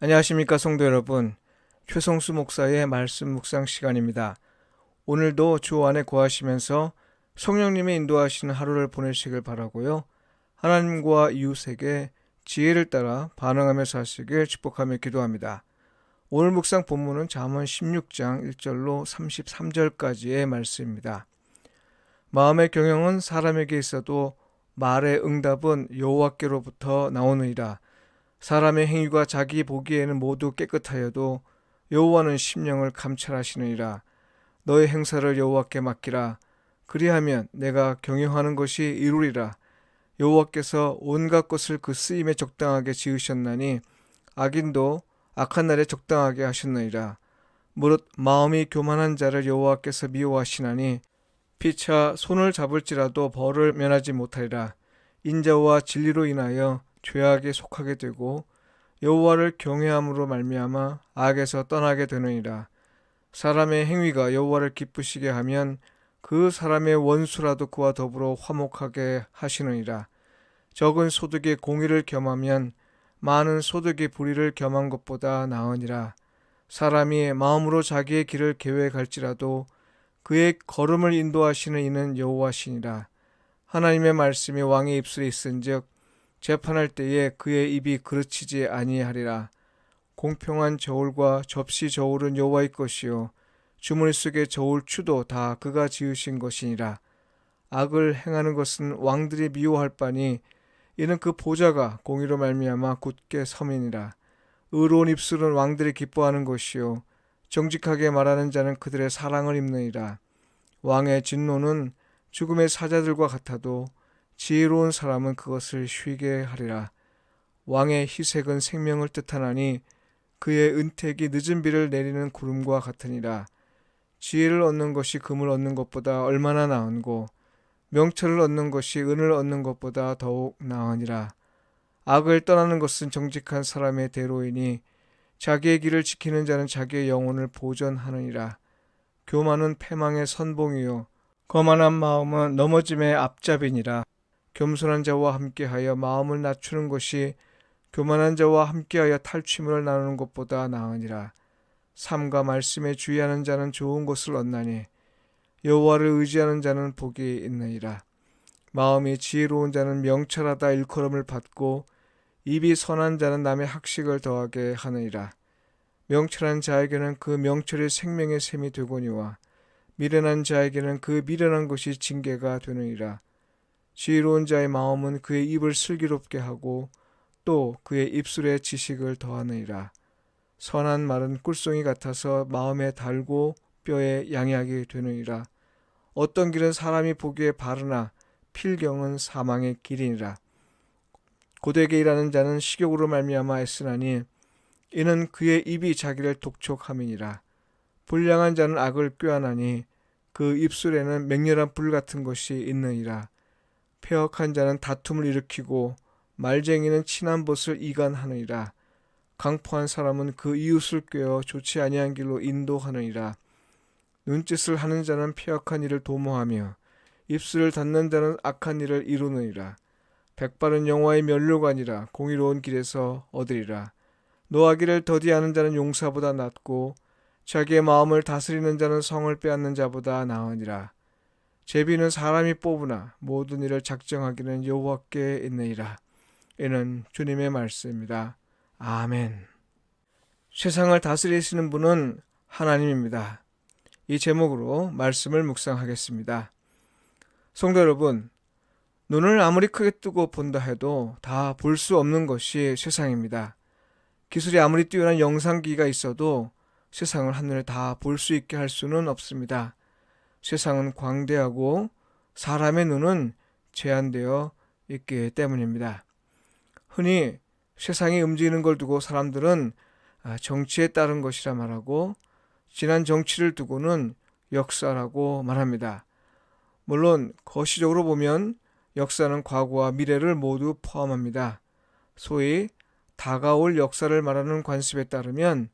안녕하십니까 성도 여러분. 최성수 목사의 말씀 묵상 시간입니다. 오늘도 주 안에 거하시면서 성령님의 인도하시는 하루를 보내시길 바라고요. 하나님과 이웃에게 지혜를 따라 반응하며 사시길 축복하며 기도합니다. 오늘 묵상 본문은 잠언 16장 1절로 33절까지의 말씀입니다. 마음의 경영은 사람에게 있어도 말의 응답은 여호와께로부터 나오느니라. 사람의 행위가 자기 보기에는 모두 깨끗하여도 여호와는 심령을 감찰하시느니라. 너의 행사를 여호와께 맡기라. 그리하면 내가 경영하는 것이 이루리라. 여호와께서 온갖 것을 그 쓰임에 적당하게 지으셨나니 악인도 악한 날에 적당하게 하셨느니라. 무릇 마음이 교만한 자를 여호와께서 미워하시나니 피차 손을 잡을지라도 벌을 면하지 못하리라. 인자와 진리로 인하여 죄악에 속하게 되고 여호와를 경외함으로 말미암아 악에서 떠나게 되느니라. 사람의 행위가 여호와를 기쁘시게 하면 그 사람의 원수라도 그와 더불어 화목하게 하시느니라. 적은 소득이 공의를 겸하면 많은 소득이 불의를 겸한 것보다 나으니라. 사람이 마음으로 자기의 길을 계획할지라도 그의 걸음을 인도하시는 이는 여호와시니라. 하나님의 말씀이 왕의 입술에 있은즉 재판할 때에 그의 입이 그르치지 아니하리라. 공평한 저울과 접시 저울은 여호와의 것이요 주머니 속의 저울 추도 다 그가 지으신 것이니라. 악을 행하는 것은 왕들이 미워할 바니 이는 그 보좌가 공의로 말미암아 굳게 섬이니라. 의로운 입술은 왕들이 기뻐하는 것이요 정직하게 말하는 자는 그들의 사랑을 입느니라. 왕의 진노는 죽음의 사자들과 같아도 지혜로운 사람은 그것을 쉬게 하리라. 왕의 희색은 생명을 뜻하나니 그의 은택이 늦은 비를 내리는 구름과 같으니라. 지혜를 얻는 것이 금을 얻는 것보다 얼마나 나은고 명철을 얻는 것이 은을 얻는 것보다 더욱 나으니라. 악을 떠나는 것은 정직한 사람의 대로이니 자기의 길을 지키는 자는 자기의 영혼을 보전하느니라. 교만은 패망의 선봉이요 거만한 마음은 넘어짐의 앞잡이니라. 겸손한 자와 함께하여 마음을 낮추는 것이 교만한 자와 함께하여 탈취물을 나누는 것보다 나으니라. 삶과 말씀에 주의하는 자는 좋은 것을 얻나니 여호와를 의지하는 자는 복이 있느니라. 마음이 지혜로운 자는 명철하다 일컬음을 받고 입이 선한 자는 남의 학식을 더하게 하느니라. 명철한 자에게는 그 명철이 생명의 샘이 되거니와 미련한 자에게는 그 미련한 것이 징계가 되느니라. 지혜로운 자의 마음은 그의 입을 슬기롭게 하고 또 그의 입술에 지식을 더하느니라. 선한 말은 꿀송이 같아서 마음에 달고 뼈에 양약이 되느니라. 어떤 길은 사람이 보기에 바르나 필경은 사망의 길이니라. 고되게 일하는 자는 식욕으로 말미암아 애쓰나니 이는 그의 입이 자기를 독촉함이니라. 불량한 자는 악을 꾀하나니 그 입술에는 맹렬한 불 같은 것이 있느니라. 패역한 자는 다툼을 일으키고 말쟁이는 친한 벗을 이간하느니라. 강포한 사람은 그 이웃을 꾀어 좋지 아니한 길로 인도하느니라. 눈짓을 하는 자는 패역한 일을 도모하며 입술을 닫는 자는 악한 일을 이루느니라. 백발은 영화의 면류관이라 공의로운 길에서 얻으리라. 노하기를 더디하는 자는 용사보다 낫고 자기의 마음을 다스리는 자는 성을 빼앗는 자보다 나으니라. 제비는 사람이 뽑으나 모든 일을 작정하기는 여호와께 있느니라. 이는 주님의 말씀입니다. 아멘. 세상을 다스리시는 분은 하나님입니다. 이 제목으로 말씀을 묵상하겠습니다. 성도 여러분, 눈을 아무리 크게 뜨고 본다 해도 다 볼 수 없는 것이 세상입니다. 기술이 아무리 뛰어난 영상기기가 있어도 세상을 한눈에 다 볼 수 있게 할 수는 없습니다. 세상은 광대하고 사람의 눈은 제한되어 있기 때문입니다. 흔히 세상이 움직이는 걸 두고 사람들은 정치에 따른 것이라 말하고 지난 정치를 두고는 역사라고 말합니다. 물론 거시적으로 보면 역사는 과거와 미래를 모두 포함합니다. 소위 다가올 역사를 말하는 관습에 따르면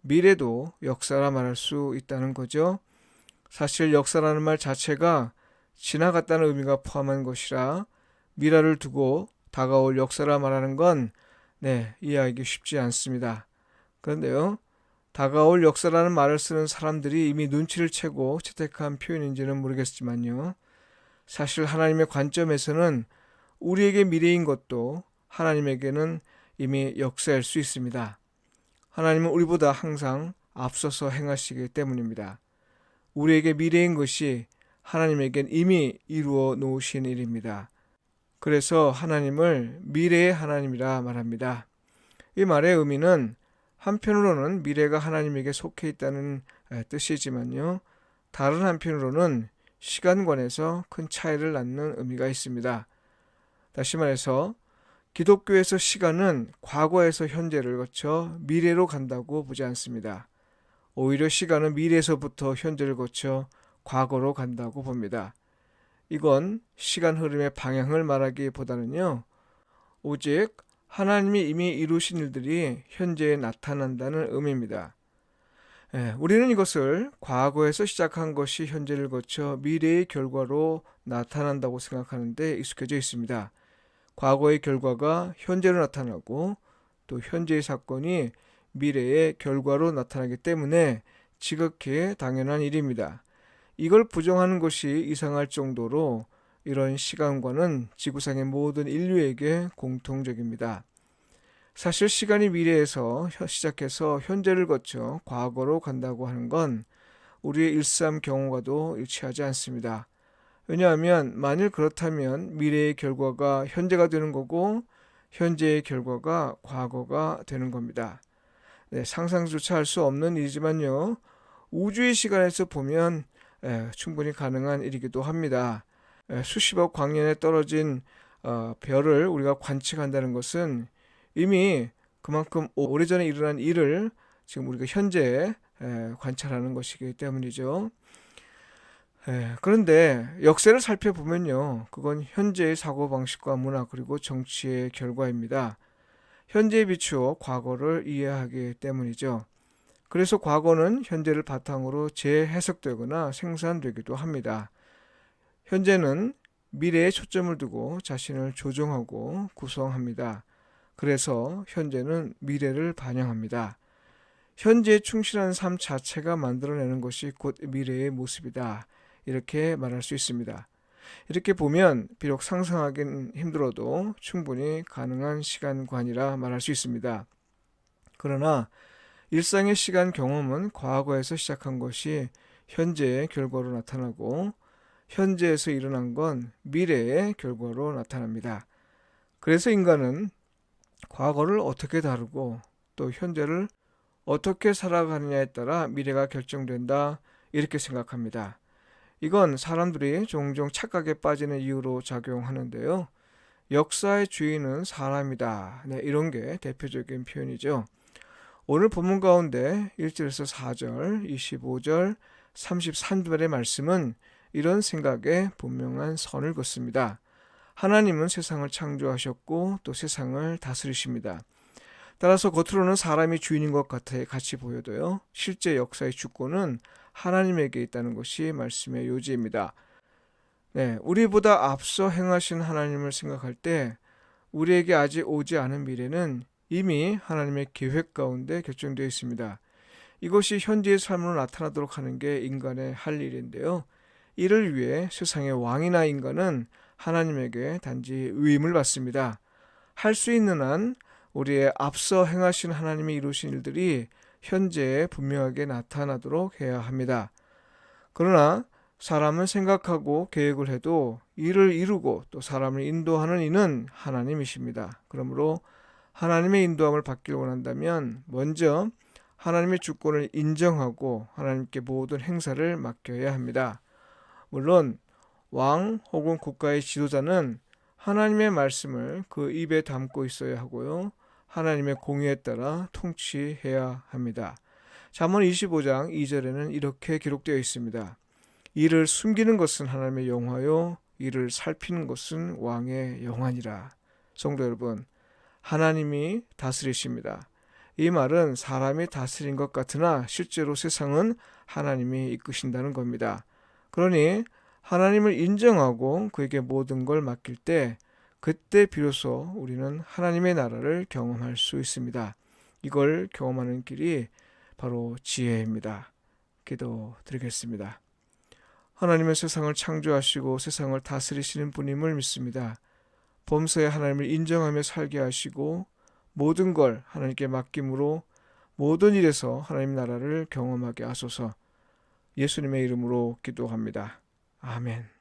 미래도 역사라 말할 수 있다는 거죠. 사실 역사라는 말 자체가 지나갔다는 의미가 포함한 것이라 미래를 두고 다가올 역사라 말하는 건 이해하기 쉽지 않습니다. 그런데요, 다가올 역사라는 말을 쓰는 사람들이 이미 눈치를 채고 채택한 표현인지는 모르겠지만요. 사실 하나님의 관점에서는 우리에게 미래인 것도 하나님에게는 이미 역사일 수 있습니다. 하나님은 우리보다 항상 앞서서 행하시기 때문입니다. 우리에게 미래인 것이 하나님에겐 이미 이루어 놓으신 일입니다. 그래서 하나님을 미래의 하나님이라 말합니다. 이 말의 의미는 한편으로는 미래가 하나님에게 속해 있다는 뜻이지만요. 다른 한편으로는 시간관에서 큰 차이를 낳는 의미가 있습니다. 다시 말해서 기독교에서 시간은 과거에서 현재를 거쳐 미래로 간다고 보지 않습니다. 오히려 시간은 미래에서부터 현재를 거쳐 과거로 간다고 봅니다. 이건 시간 흐름의 방향을 말하기보다는요, 오직 하나님이 이미 이루신 일들이 현재에 나타난다는 의미입니다. 우리는 이것을 과거에서 시작한 것이 현재를 거쳐 미래의 결과로 나타난다고 생각하는데 익숙해져 있습니다. 과거의 결과가 현재로 나타나고 또 현재의 사건이 미래의 결과로 나타나기 때문에 지극히 당연한 일입니다. 이걸 부정하는 것이 이상할 정도로 이런 시간관은 지구상의 모든 인류에게 공통적입니다. 사실 시간이 미래에서 시작해서 현재를 거쳐 과거로 간다고 하는 건 우리의 일상 경험과도 일치하지 않습니다. 왜냐하면 만일 그렇다면 미래의 결과가 현재가 되는 거고 현재의 결과가 과거가 되는 겁니다. 상상조차 할 수 없는 일이지만요. 우주의 시간에서 보면 충분히 가능한 일이기도 합니다. 수십억 광년에 떨어진 별을 우리가 관측한다는 것은 이미 그만큼 오래전에 일어난 일을 지금 우리가 현재 관찰하는 것이기 때문이죠. 그런데 역사를 살펴보면요, 그건 현재의 사고방식과 문화 그리고 정치의 결과입니다. 현재에 비추어 과거를 이해하기 때문이죠. 그래서 과거는 현재를 바탕으로 재해석되거나 생산되기도 합니다. 현재는 미래에 초점을 두고 자신을 조정하고 구성합니다. 그래서 현재는 미래를 반영합니다. 현재에 충실한 삶 자체가 만들어내는 것이 곧 미래의 모습이다. 이렇게 말할 수 있습니다. 이렇게 보면 비록 상상하기는 힘들어도 충분히 가능한 시간관이라 말할 수 있습니다. 그러나 일상의 시간 경험은 과거에서 시작한 것이 현재의 결과로 나타나고 현재에서 일어난 건 미래의 결과로 나타납니다. 그래서 인간은 과거를 어떻게 다루고 또 현재를 어떻게 살아가느냐에 따라 미래가 결정된다, 이렇게 생각합니다. 이건 사람들이 종종 착각에 빠지는 이유로 작용하는데요. 역사의 주인은 사람이다. 이런 게 대표적인 표현이죠. 오늘 본문 가운데 1절에서 4절, 25절, 33절의 말씀은 이런 생각에 분명한 선을 긋습니다. 하나님은 세상을 창조하셨고 또 세상을 다스리십니다. 따라서 겉으로는 사람이 주인인 것 같아 같이 보여도요, 실제 역사의 주권은 하나님에게 있다는 것이 말씀의 요지입니다. 우리보다 앞서 행하신 하나님을 생각할 때 우리에게 아직 오지 않은 미래는 이미 하나님의 계획 가운데 결정되어 있습니다. 이것이 현재의 삶으로 나타나도록 하는 게 인간의 할 일인데요. 이를 위해 세상의 왕이나 인간은 하나님에게 단지 위임을 받습니다. 할 수 있는 한 우리의 앞서 행하신 하나님이 이루신 일들이 현재에 분명하게 나타나도록 해야 합니다. 그러나 사람은 생각하고 계획을 해도 일을 이루고 또 사람을 인도하는 이는 하나님이십니다. 그러므로 하나님의 인도함을 받기를 원한다면 먼저 하나님의 주권을 인정하고 하나님께 모든 행사를 맡겨야 합니다. 물론 왕 혹은 국가의 지도자는 하나님의 말씀을 그 입에 담고 있어야 하고요, 하나님의 공의에 따라 통치해야 합니다. 잠언 25장 2절에는 이렇게 기록되어 있습니다. 이를 숨기는 것은 하나님의 영화요, 이를 살피는 것은 왕의 영화니라. 성도 여러분, 하나님이 다스리십니다. 이 말은 사람이 다스린 것 같으나 실제로 세상은 하나님이 이끄신다는 겁니다. 그러니 하나님을 인정하고 그에게 모든 걸 맡길 때 그때 비로소 우리는 하나님의 나라를 경험할 수 있습니다. 이걸 경험하는 길이 바로 지혜입니다. 기도드리겠습니다. 하나님은 세상을 창조하시고 세상을 다스리시는 분임을 믿습니다. 범사에 하나님을 인정하며 살게 하시고 모든 걸 하나님께 맡김으로 모든 일에서 하나님 나라를 경험하게 하소서. 예수님의 이름으로 기도합니다. 아멘.